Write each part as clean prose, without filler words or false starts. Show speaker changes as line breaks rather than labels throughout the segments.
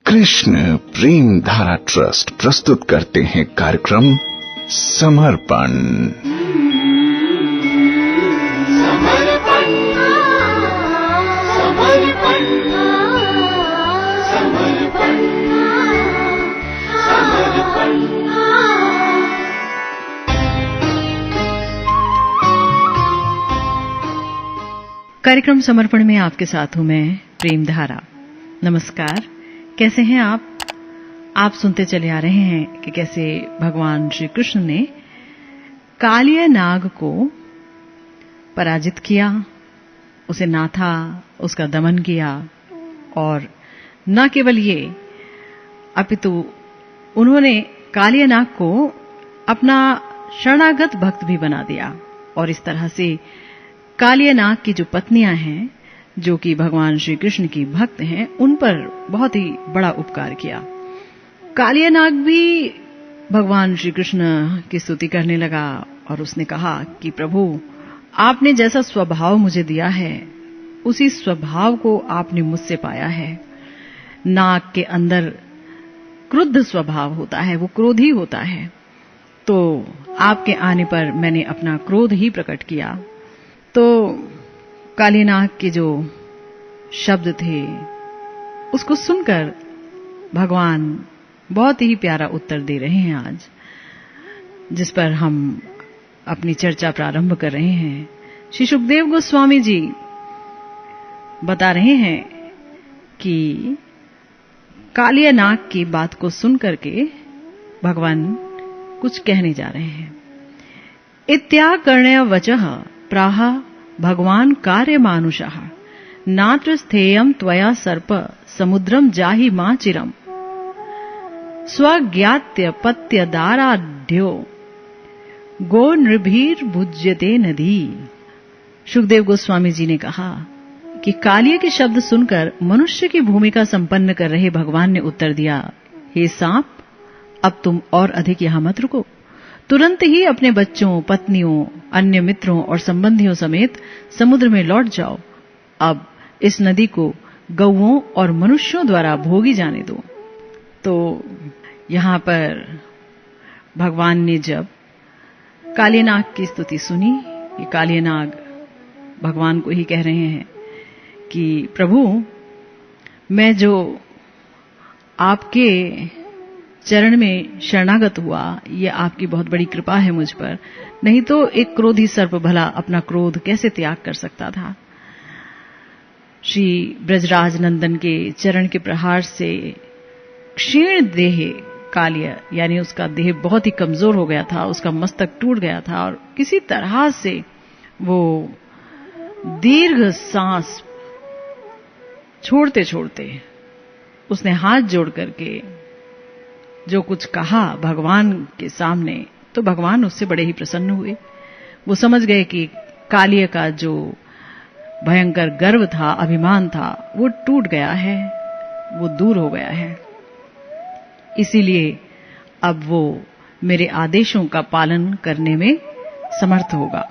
कृष्ण प्रेम धारा ट्रस्ट प्रस्तुत करते हैं कार्यक्रम समर्पण।
कार्यक्रम समर्पण में आपके साथ हूं मैं प्रेम धारा। नमस्कार, कैसे हैं आप? आप सुनते चले आ रहे हैं कि कैसे भगवान श्री कृष्ण ने कालिया नाग को पराजित किया, उसे नाथा, उसका दमन किया। और न केवल ये, अपितु उन्होंने कालिया नाग को अपना शरणागत भक्त भी बना दिया। और इस तरह से कालिया नाग की जो पत्नियां हैं, जो कि भगवान श्री कृष्ण की भक्त हैं, उन पर बहुत ही बड़ा उपकार किया। कालिया नाग भी भगवान श्री कृष्ण की स्तुति करने लगा और उसने कहा कि प्रभु, आपने जैसा स्वभाव मुझे दिया है उसी स्वभाव को आपने मुझसे पाया है। नाग के अंदर क्रुद्ध स्वभाव होता है, वो क्रोधी होता है। तो आपके आने पर मैंने अपना क्रोध ही प्रकट किया। तो काली नाग के जो शब्द थे उसको सुनकर भगवान बहुत ही प्यारा उत्तर दे रहे हैं आज, जिस पर हम अपनी चर्चा प्रारंभ कर रहे हैं। श्री सुखदेव गोस्वामी जी बता रहे हैं कि कालिया नाग की बात को सुन करके भगवान कुछ कहने जा रहे हैं। इत्याकर्ण्य वचः प्राह भगवान कार्य मानुषः नात्र स्थेयम त्वया सर्प समुद्रम जाहि मा चिरम स्वज्ञात्य पत्य दाराढ्यो गो नृभीर भुज्यते नदी। सुखदेव गोस्वामी जी ने कहा कि कालिया के शब्द सुनकर मनुष्य की भूमिका संपन्न कर रहे भगवान ने उत्तर दिया, हे सांप, अब तुम और अधिक यहां मत रुको। तुरंत ही अपने बच्चों, पत्नियों, अन्य मित्रों और संबंधियों समेत समुद्र में लौट जाओ। अब इस नदी को गौओं और मनुष्यों द्वारा भोगी जाने दो। तो यहां पर भगवान ने जब कालिया नाग की स्तुति सुनी, ये कालिया नाग भगवान को ही कह रहे हैं कि प्रभु, मैं जो आपके चरण में शरणागत हुआ, ये आपकी बहुत बड़ी कृपा है मुझ पर, नहीं तो एक क्रोधी सर्प भला अपना क्रोध कैसे त्याग कर सकता था। श्री ब्रजराज नंदन के चरण के प्रहार से क्षीण देह कालिया, यानी उसका देह बहुत ही कमजोर हो गया था, उसका मस्तक टूट गया था और किसी तरह से वो दीर्घ सांस छोड़ते छोड़ते उसने हाथ जोड़ करके जो कुछ कहा भगवान के सामने, तो भगवान उससे बड़े ही प्रसन्न हुए। वो समझ गए कि कालिया का जो भयंकर गर्व था, अभिमान था, वो टूट गया है, वो दूर हो गया है। इसीलिए अब वो मेरे आदेशों का पालन करने में समर्थ होगा।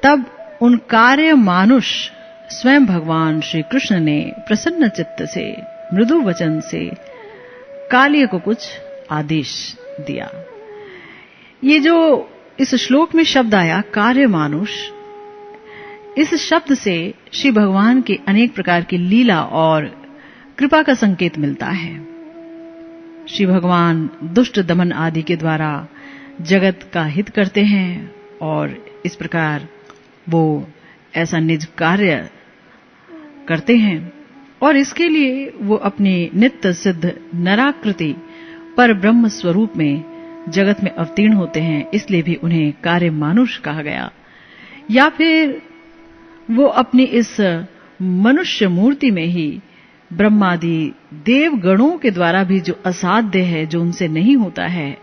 तब उन कार्य मानुष स्वयं भगवान श्री कृष्ण ने प्रसन्न चित्त से, मृदु वचन से कालिया को कुछ आदेश दिया। ये जो इस श्लोक में शब्द आया कार्य मानुष, इस शब्द से श्री भगवान के अनेक प्रकार की लीला और कृपा का संकेत मिलता है। श्री भगवान दुष्ट दमन आदि के द्वारा जगत का हित करते हैं और इस प्रकार वो ऐसा निज कार्य करते हैं और इसके लिए वो अपनी नित्य सिद्ध नराकृति पर ब्रह्म स्वरूप में जगत में अवतीर्ण होते हैं। इसलिए भी उन्हें कार्य मानुष कहा गया। या फिर वो अपनी इस मनुष्य मूर्ति में ही ब्रह्मादि देव गणों के द्वारा भी जो असाध्य है, जो उनसे नहीं होता है,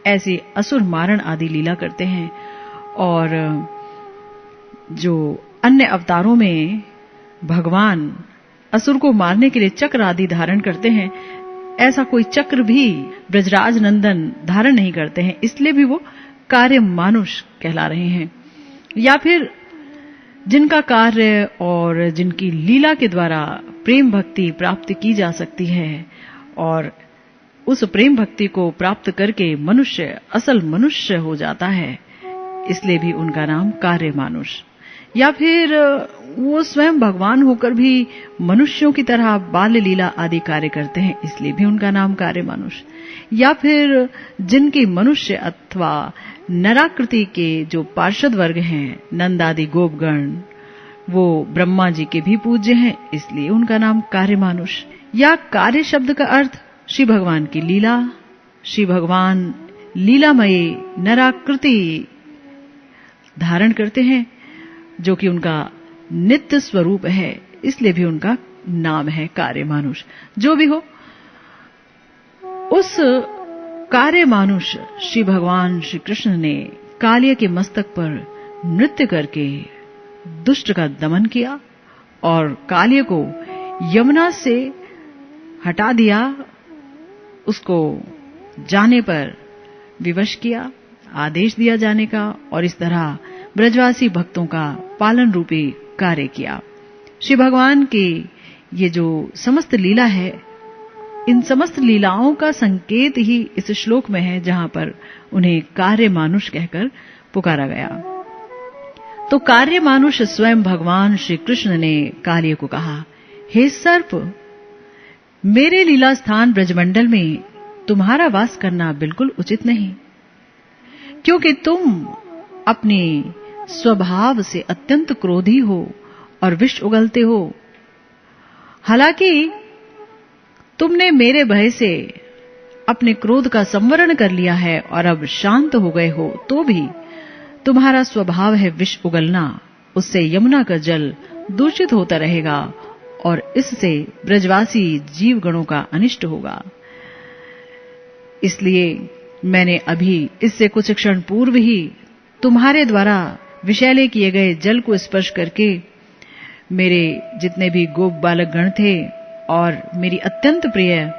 ऐसी असुर मारण आदि लीला करते हैं। और जो अन्य अवतारों में भगवान असुर को मारने के लिए चक्र आदि धारण करते हैं, ऐसा कोई चक्र भी ब्रजराज नंदन धारण नहीं करते हैं, इसलिए भी वो कार्य मानुष कहला रहे हैं। या फिर जिनका कार्य और जिनकी लीला के द्वारा प्रेम भक्ति प्राप्त की जा सकती है, और उस प्रेम भक्ति को प्राप्त करके मनुष्य असल मनुष्य हो जाता है, इसलिए भी उनका नाम कार्य मानुष। या फिर वो स्वयं भगवान होकर भी मनुष्यों की तरह बाल लीला आदि कार्य करते हैं, इसलिए भी उनका नाम कार्य मानुष। या फिर जिनकी मनुष्य अथवा नराकृति के जो पार्षद वर्ग हैं, नंद आदि गोपगण, वो ब्रह्मा जी के भी पूज्य हैं, इसलिए उनका नाम कार्य मानुष। या कार्य शब्द का अर्थ श्री भगवान की लीला, श्री भगवान लीलामयी नराकृति धारण करते हैं, जो कि उनका नित्य स्वरूप है, इसलिए भी उनका नाम है कार्य मानुष। जो भी हो, उस कार्य मानुष श्री भगवान श्री कृष्ण ने कालिया के मस्तक पर नृत्य करके दुष्ट का दमन किया और कालिया को यमुना से हटा दिया, उसको जाने पर विवश किया, आदेश दिया जाने का, और इस तरह ब्रजवासी भक्तों का पालन रूपी कार्य किया। श्री भगवान की ये जो समस्त लीला है, इन समस्त लीलाओं का संकेत ही इस श्लोक में है, जहां पर उन्हें कार्य मानुष कहकर पुकारा गया। तो कार्य मानुष स्वयं भगवान श्री कृष्ण ने कालिया को कहा, हे सर्प, मेरे लीला स्थान ब्रजमंडल में तुम्हारा वास करना बिल्कुल उचित नहीं, क्योंकि तुम अपने स्वभाव से अत्यंत क्रोधी हो और विष उगलते हो। हालांकि तुमने मेरे भय से अपने क्रोध का संवरण कर लिया है और अब शांत हो गए हो, तो भी तुम्हारा स्वभाव है विष उगलना, उससे यमुना का जल दूषित होता रहेगा और इससे ब्रजवासी जीवगणों का अनिष्ट होगा। इसलिए मैंने अभी इससे कुछ क्षण पूर्व ही तुम्हारे द्वारा विषैले किए गए जल को स्पर्श करके मेरे जितने भी गोप बालक गण थे और मेरी अत्यंत प्रिय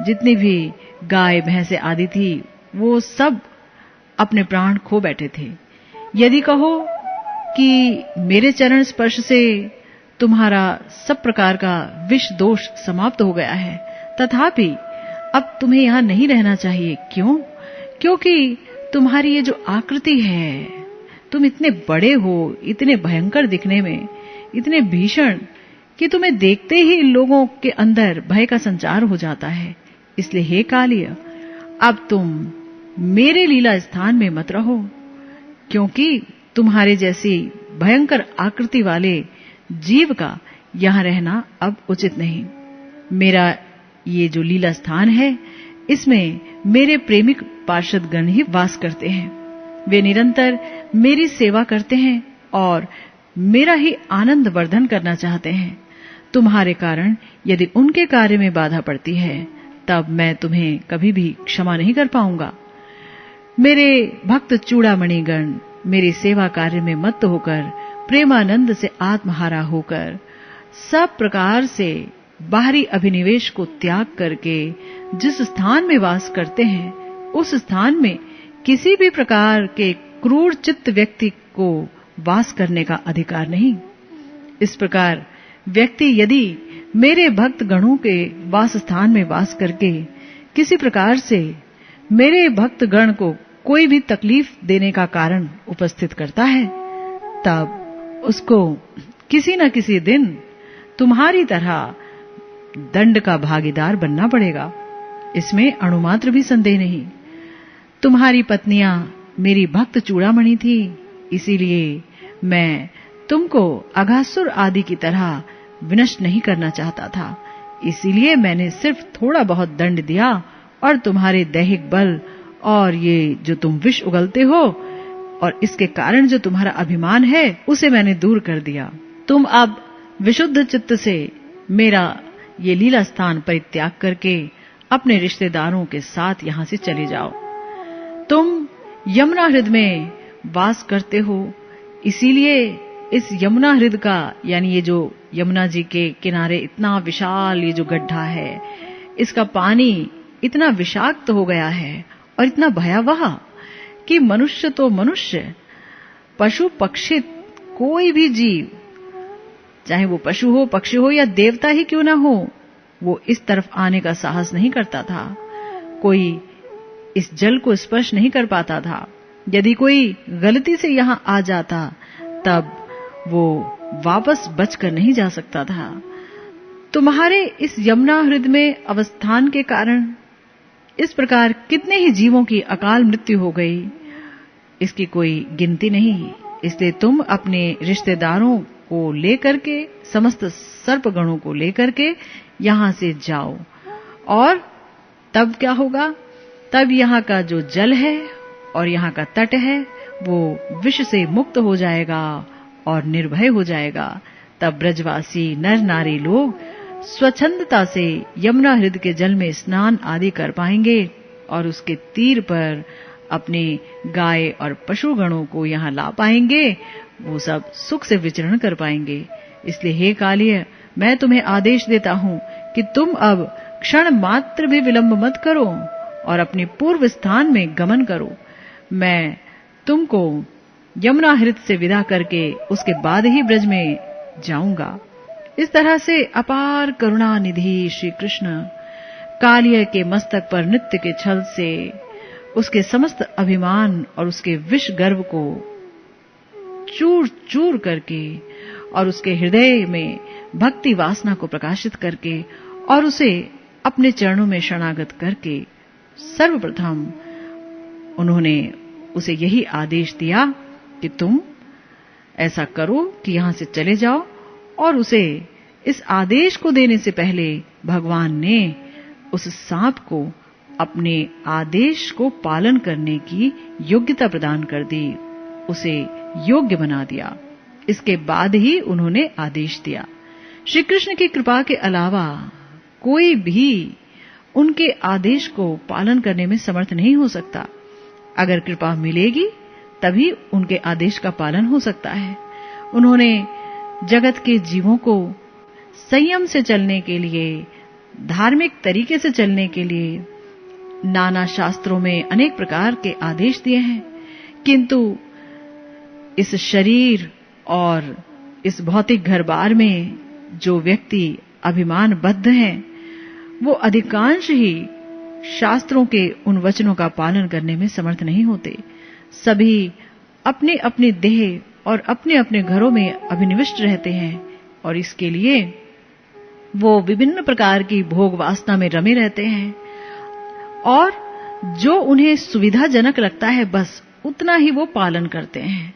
जितनी भी गाय भैंसे आदि थी, वो सब अपने प्राण खो बैठे थे। यदि कहो कि मेरे चरण स्पर्श से तुम्हारा सब प्रकार का विष दोष समाप्त हो गया है, तथापि अब तुम्हें यहां नहीं रहना चाहिए। क्यों? क्योंकि तुम्हारी ये जो आकृति है, तुम इतने बड़े हो, इतने भयंकर दिखने में, इतने भीषण कि तुम्हें देखते ही लोगों के अंदर भय का संचार हो जाता है। इसलिए हे कालिया, अब तुम मेरे लीला स्थान में मत रहो, क्योंकि तुम्हारे जैसी भयंकर आकृति वाले जीव का यहां रहना अब उचित नहीं। मेरा ये जो लीला स्थान है, इसमें मेरे प्रेमिक पार्षद गण ही वास करते हैं। वे निरंतर मेरी सेवा करते हैं और मेरा ही आनंद वर्धन करना चाहते हैं। तुम्हारे कारण यदि उनके कार्य में बाधा पड़ती है, तब मैं तुम्हें कभी भी क्षमा नहीं कर पाऊंगा। मेरे भक्त चूड़ामणि गण मेरी सेवा कार्य में मत्त होकर, प्रेमानंद से आत्महारा होकर, सब प्रकार से बाहरी अभिनिवेश को त्याग करके जिस स्थान में वास करते हैं, उस स्थान में किसी भी प्रकार के क्रूर चित्त व्यक्ति को वास करने का अधिकार नहीं। इस प्रकार व्यक्ति यदि मेरे भक्त गणों के वास स्थान में वास करके किसी प्रकार से मेरे भक्त गण को कोई भी तकलीफ देने का कारण उपस्थित करता है, तब उसको किसी न किसी दिन तुम्हारी तरह दंड का भागीदार बनना पड़ेगा। इसमें अणुमात्र भी संदेह नहीं। तुम्हारी पत्नियां मेरी भक्त चूड़ामणि थी, इसीलिए मैं तुमको अघासुर आदि की तरह विनष्ट नहीं करना चाहता था। इसीलिए मैंने सिर्फ थोड़ा बहुत दंड दिया और तुम्हारे दैहिक बल और ये जो तुम विष उगलते हो और इसके कारण जो तुम्हारा अभिमान है, उसे मैंने दूर कर दिया। तुम अब विशुद्ध चित्त से मेरा ये लीला स्थान परित्याग करके अपने रिश्तेदारों के साथ यहां से चले जाओ। तुम यमुना हृद में वास करते हो, इसीलिए इस यमुना हृद का यानी ये जो यमुना जी के किनारे इतना विशाल ये जो गड्ढा है, इसका पानी इतना विषाक्त हो गया है और इतना भयावह कि मनुष्य तो मनुष्य, पशु पक्षी कोई भी जीव, चाहे वो पशु हो, पक्षी हो या देवता ही क्यों ना हो, वो इस तरफ आने का साहस नहीं करता था। कोई इस जल को स्पर्श नहीं कर पाता था। यदि कोई गलती से यहां आ जाता तब वो वापस बचकर नहीं जा सकता था। तुम्हारे इस यमुना हृद में अवस्थान के कारण इस प्रकार कितने ही जीवों की अकाल मृत्यु हो गई, इसकी कोई गिनती नहीं। इसलिए तुम अपने रिश्तेदारों को लेकर के, समस्त सर्पगणों को लेकर के यहां से जाओ, और तब क्या होगा? तब यहां का जो जल है और यहां का तट है वो विष से मुक्त हो जाएगा और निर्भय हो जाएगा। तब ब्रजवासी नर नारी लोग स्वच्छंदता से यमुना हृद के जल में स्नान आदि कर पाएंगे और उसके तीर पर अपने गाय और पशुगणों को यहां ला पाएंगे। वो सब सुख से विचरण कर पाएंगे। इसलिए हे कालिय, मैं तुम्हें आदेश देता हूं कि तुम अब क्षण मात्र भी विलंब मत करो और अपने पूर्व स्थान में गमन करो। मैं तुमको यमुना हृद से विदा करके उसके बाद ही ब्रज में जाऊंगा। इस तरह से अपार करुणा निधि श्री कृष्ण कालिय के मस्तक पर नृत्य के छल से उसके समस्त अभिमान और उसके विष गर्व को चूर चूर करके और उसके हृदय में भक्ति वासना को प्रकाशित करके और उसे अपने चरणों में शरणागत करके सर्वप्रथम उन्होंने उसे यही आदेश दिया कि तुम ऐसा करो कि यहां से चले जाओ। और उसे इस आदेश को देने से पहले भगवान ने उस सांप को अपने आदेश को पालन करने की योग्यता प्रदान कर दी, उसे योग्य बना दिया। इसके बाद ही उन्होंने आदेश दिया। श्री कृष्ण की कृपा के अलावा कोई भी उनके आदेश को पालन करने में समर्थ नहीं हो सकता। अगर कृपा मिलेगी तभी उनके आदेश का पालन हो सकता है। उन्होंने जगत के जीवों को संयम से चलने के लिए, धार्मिक तरीके से चलने के लिए नाना शास्त्रों में अनेक प्रकार के आदेश दिए हैं, किंतु इस शरीर और इस भौतिक घर-बार में जो व्यक्ति अभिमानबद्ध हैं, वो अधिकांश ही शास्त्रों के उन वचनों का पालन करने में समर्थ नहीं होते। सभी अपने अपने देह और अपने अपने घरों में अभिनिविष्ट रहते हैं और इसके लिए वो विभिन्न प्रकार की भोग वासना में रमे रहते हैं और जो उन्हें सुविधाजनक लगता है बस उतना ही वो पालन करते हैं।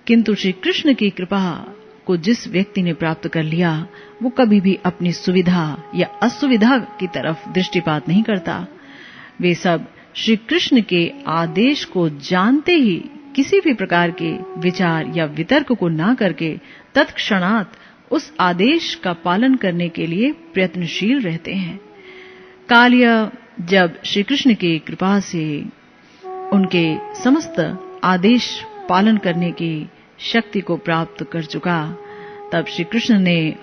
किंतु श्री कृष्ण की कृपा को जिस व्यक्ति ने प्राप्त कर लिया वो कभी भी अपनी सुविधा या असुविधा की तरफ दृष्टिपात नहीं करता। वे सब श्री कृष्ण के आदेश को जानते ही किसी भी प्रकार के विचार या वितर्क को ना करके तत्क्षणात उस आदेश का पालन करने के लिए प्रयत्नशील रहते हैं। कालिय जब श्री कृष्ण की कृपा से उनके समस्त आदेश पालन करने की शक्ति को प्राप्त कर चुका, तब श्री कृष्ण ने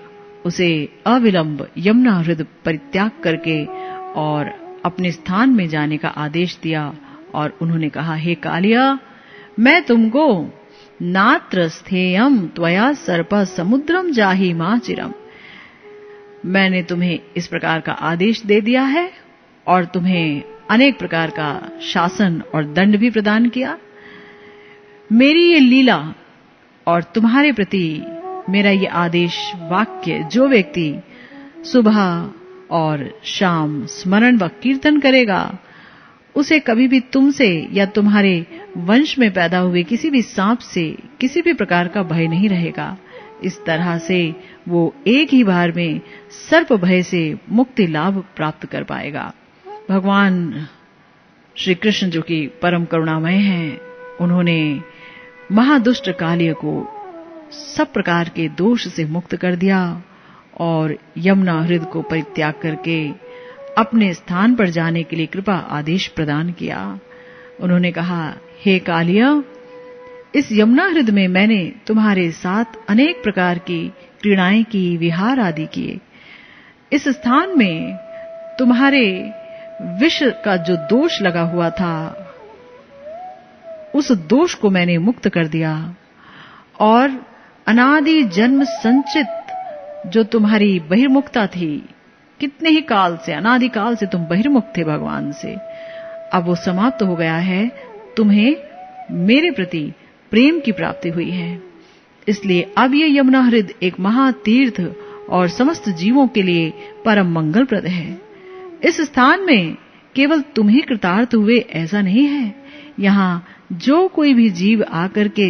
उसे अविलंब यमुना हृद परित्याग करके और अपने स्थान में जाने का आदेश दिया और उन्होंने कहा, हे कालिय, मैं तुमको नात्र स्थेयम त्वया सर्प समुद्रम जाहि मा चिरम, मैंने तुम्हें इस प्रकार का आदेश दे दिया है और तुम्हें अनेक प्रकार का शासन और दंड भी प्रदान किया। मेरी ये लीला और तुम्हारे प्रति मेरा ये आदेश वाक्य जो व्यक्ति सुबह और शाम स्मरण व कीर्तन करेगा, उसे कभी भी तुमसे या तुम्हारे वंश में पैदा हुए किसी भी सांप से किसी भी प्रकार का भय नहीं रहेगा। इस तरह से वो एक ही बार में सर्प भय से मुक्ति लाभ प्राप्त कर पाएगा। भगवान श्री कृष्ण जो कि परम करुणामय हैं, उन्होंने महादुष्ट कालिय को सब प्रकार के दोष से मुक्त कर दिया और यमुना हृद को परित्याग करके अपने स्थान पर जाने के लिए कृपा आदेश प्रदान किया। उन्होंने कहा, हे कालिय, इस यमुना हृद में मैंने तुम्हारे साथ अनेक प्रकार की क्रीड़ाएं की, विहार आदि किए। इस स्थान में तुम्हारे विष का जो दोष लगा हुआ था, उस दोष को मैंने मुक्त कर दिया और अनादि जन्म संचित जो तुम्हारी बहिर्मुखता थी, कितने ही काल से, अनादि काल से तुम बहिर्मुख थे भगवान से, अब वो समाप्त हो गया है। तुम्हें मेरे प्रति प्रेम की प्राप्ति हुई है, इसलिए अब ये यमुना हृद एक महातीर्थ और समस्त जीवों के लिए परम मंगलप्रद है। इस स्थान में केवल तुम ही कृतार्थ हुए ऐसा नहीं है। यहाँ जो कोई भी जीव आकर के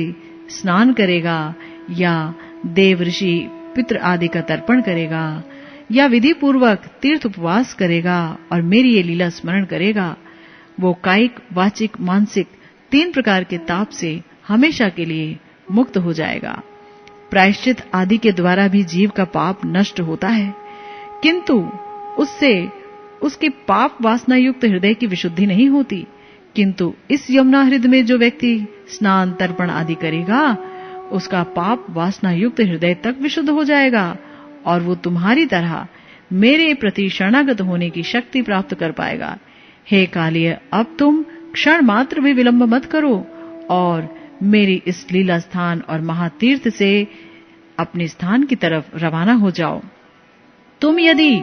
स्नान करेगा या देव ऋषि पितृ आदि का तर्पण करेगा या विधि पूर्वक तीर्थ उपवास करेगा और मेरी ये लीला स्मरण करेगा, वो कायिक, वाचिक, मानसिक 3 प्रकार के ताप से हमेशा के लिए मुक्त हो जाएगा। प्रायश्चित आदि के द्वारा भी जीव का पाप नष्ट होता है, किंतु उससे उसके पाप वासना युक्त हृदय की विशुद्धि नहीं होती। किंतु इस यमुना हृदय में जो व्यक्ति स्नान तर्पण आदि करेगा, उसका पाप वासना युक्त हृदय तक विशुद्ध हो जाएगा और वो तुम्हारी तरह मेरे प्रति शरणागत होने की शक्ति प्राप्त कर पाएगा। हे कालिय, अब तुम क्षण मात्र भी विलंब मत करो और मेरी इस लीला स्थान और महातीर्थ से अपने स्थान की तरफ रवाना हो जाओ। तुम यदि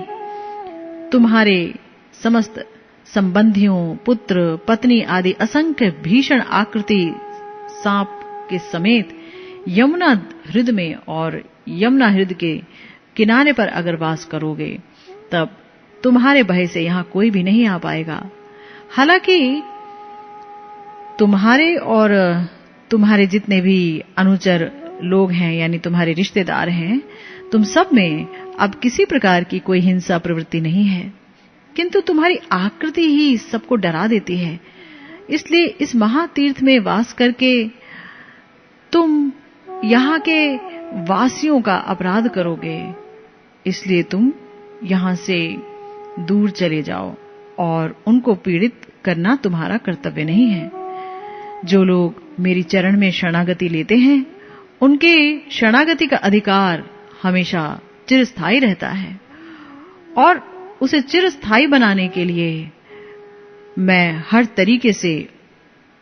तुम्हारे समस्त संबंधियों, पुत्र, पत्नी आदि असंख्य भीषण आकृति सांप के समेत यमुना हृदय में और यमुना हृदय के किनारे पर अगर वास करोगे, तब तुम्हारे भय से यहां कोई भी नहीं आ पाएगा। हालांकि तुम्हारे और तुम्हारे जितने भी अनुचर लोग हैं, यानी तुम्हारे रिश्तेदार हैं, तुम सब में अब किसी प्रकार की कोई हिंसा प्रवृत्ति नहीं है, किंतु तुम्हारी आकृति ही सबको डरा देती है। इसलिए इस महातीर्थ में वास करके तुम यहाँ के वासियों का अपराध करोगे, इसलिए तुम यहाँ से दूर चले जाओ और उनको पीड़ित करना तुम्हारा कर्तव्य नहीं है। जो लोग मेरी चरण में शरणागति लेते हैं, उनके शरणागति का अधिकार हमेशा चिरस्थायी रहता है और उसे चिरस्थायी बनाने के लिए मैं हर तरीके से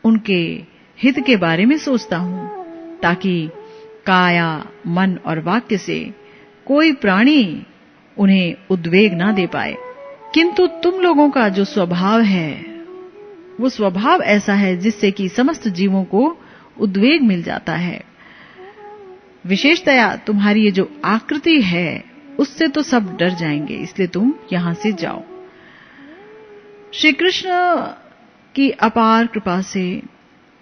उनके हित के बारे में सोचता हूं, ताकि काया, मन और वाक्य से कोई प्राणी उन्हें उद्वेग ना दे पाए। किंतु तुम लोगों का जो स्वभाव है, वो स्वभाव ऐसा है जिससे कि समस्त जीवों को उद्वेग मिल जाता है। विशेषतया तुम्हारी ये जो आकृति है, उससे तो सब डर जाएंगे, इसलिए तुम यहां से जाओ। श्री कृष्ण की अपार कृपा से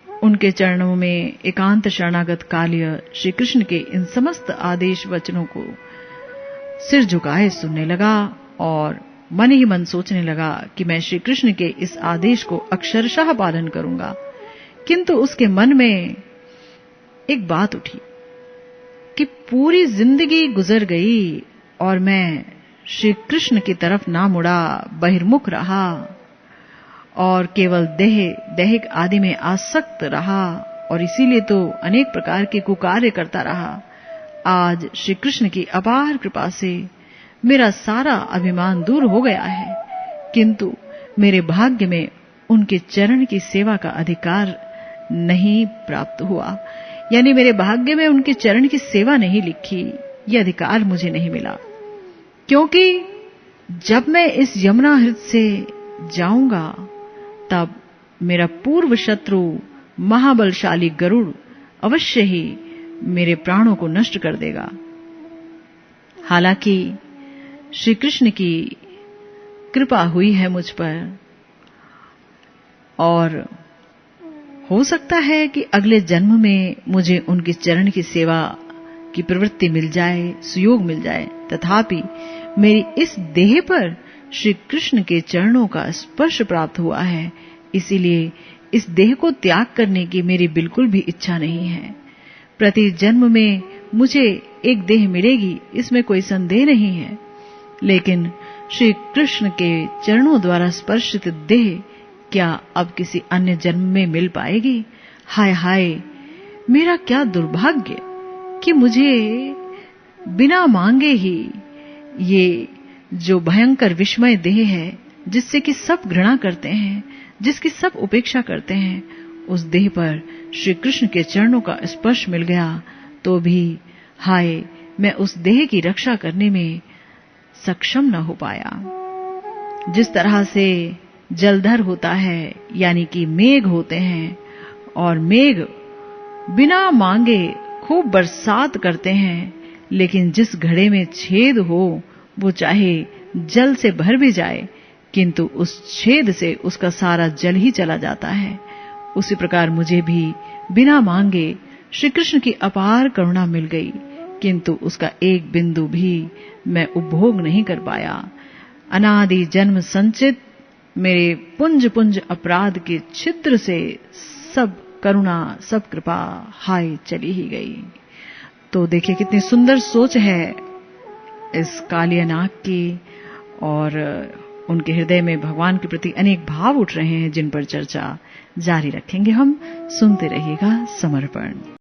उनके चरणों में एकांत शरणागत कालिय श्री कृष्ण के इन समस्त आदेश वचनों को सिर झुकाए सुनने लगा और मन ही मन सोचने लगा कि मैं श्री कृष्ण के इस आदेश को अक्षरशः पालन करूंगा। किंतु उसके मन में एक बात उठी कि पूरी जिंदगी गुजर गई और मैं श्री कृष्ण की तरफ ना मुड़ा, बहिर्मुख रहा और केवल दैहिक आदि में आसक्त रहा और इसीलिए तो अनेक प्रकार के कुकार्य करता रहा। आज श्री कृष्ण की अपार कृपा से मेरा सारा अभिमान दूर हो गया है, किंतु मेरे भाग्य में उनके चरण की सेवा का अधिकार नहीं प्राप्त हुआ, यानी मेरे भाग्य में उनके चरण की सेवा नहीं लिखी, यह अधिकार मुझे नहीं मिला। क्योंकि जब मैं इस यमुना हृदय से जाऊंगा, तब मेरा पूर्व शत्रु महाबलशाली गरुड़ अवश्य ही मेरे प्राणों को नष्ट कर देगा। हालांकि श्री कृष्ण की कृपा हुई है मुझ पर और हो सकता है कि अगले जन्म में मुझे उनके चरण की सेवा की प्रवृत्ति मिल जाए, सुयोग मिल जाए। तथापि मेरी इस देह पर श्री कृष्ण के चरणों का स्पर्श प्राप्त हुआ है, इसीलिए इस देह को त्याग करने की मेरी बिल्कुल भी इच्छा नहीं है। प्रति जन्म में मुझे एक देह मिलेगी, इसमें कोई संदेह नहीं है, लेकिन श्री कृष्ण के चरणों द्वारा स्पर्शित देह क्या अब किसी अन्य जन्म में मिल पाएगी? हाय हाय, मेरा क्या दुर्भाग्य कि मुझे बिना मांगे ही ये जो भयंकर विस्मय देह है, जिससे कि सब घृणा करते हैं, जिसकी सब उपेक्षा करते हैं, उस देह पर श्री कृष्ण के चरणों का स्पर्श मिल गया, तो भी हाय, मैं उस देह की रक्षा करने में सक्षम न हो पाया। जिस तरह से जलधर होता है, यानी कि मेघ होते हैं, और मेघ बिना मांगे खूब बरसात करते हैं, लेकिन जिस घड़े में छेद हो वो चाहे जल से भर भी जाए, किंतु उस छेद से उसका सारा जल ही चला जाता है। उसी प्रकार मुझे भी बिना मांगे श्री कृष्ण की अपार करुणा मिल गई, किंतु उसका एक बिंदु भी मैं उपभोग नहीं कर पाया। अनादि जन्म संचित मेरे पुंज पुंज अपराध के छिद्र से सब करुणा, सब कृपा हाय चली ही गई। तो देखिए कितनी सुंदर सोच है इस कालियानाग की, और उनके हृदय में भगवान के प्रति अनेक भाव उठ रहे हैं, जिन पर चर्चा जारी रखेंगे हम। सुनते रहिएगा समर्पण।